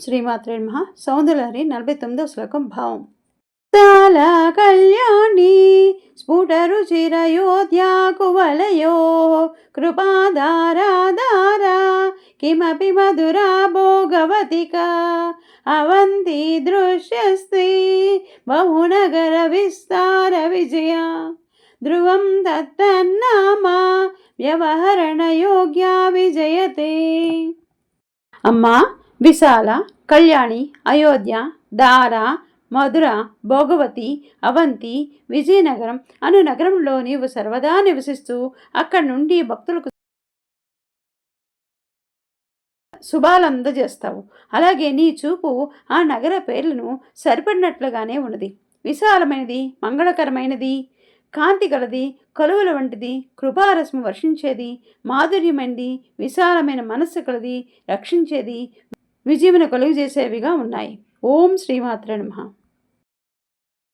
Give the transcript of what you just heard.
శ్రీమాత్రే నమః. సౌందర్యలహరి 49వ శ్లోకం భావం. విశాల కళ్యాణి స్ఫుటరుచిరయోధ్యాకువలయో కృపాధారాధారా కిమపి మధురా భోగవతికా అవంతి దృశ్యస్తి బహునగర విస్తార విజయ ధ్రువం తత్తన్నామ వ్యవహరణ యోగ్య విజయతే. అమ్మా, విశాల, కళ్యాణి, అయోధ్య, దార, మధుర, భోగవతి, అవంతి, విజయనగరం అను నగరంలో నీవు సర్వదా నివసిస్తూ అక్కడి నుండి భక్తులకు శుభాలందజేస్తావు. అలాగే నీ చూపు ఆ నగర పేర్లను సరిపడినట్లుగానే ఉన్నది. విశాలమైనది, మంగళకరమైనది, కాంతి గలది, కలువల వంటిది, కృపారసము వర్షించేది, మాధుర్యమైనది, విశాలమైన మనస్సు కలది, రక్షించేది, విజయమును కలుగజేసేవిగా ఉన్నాయి. ఓం శ్రీమాత్రే నమః.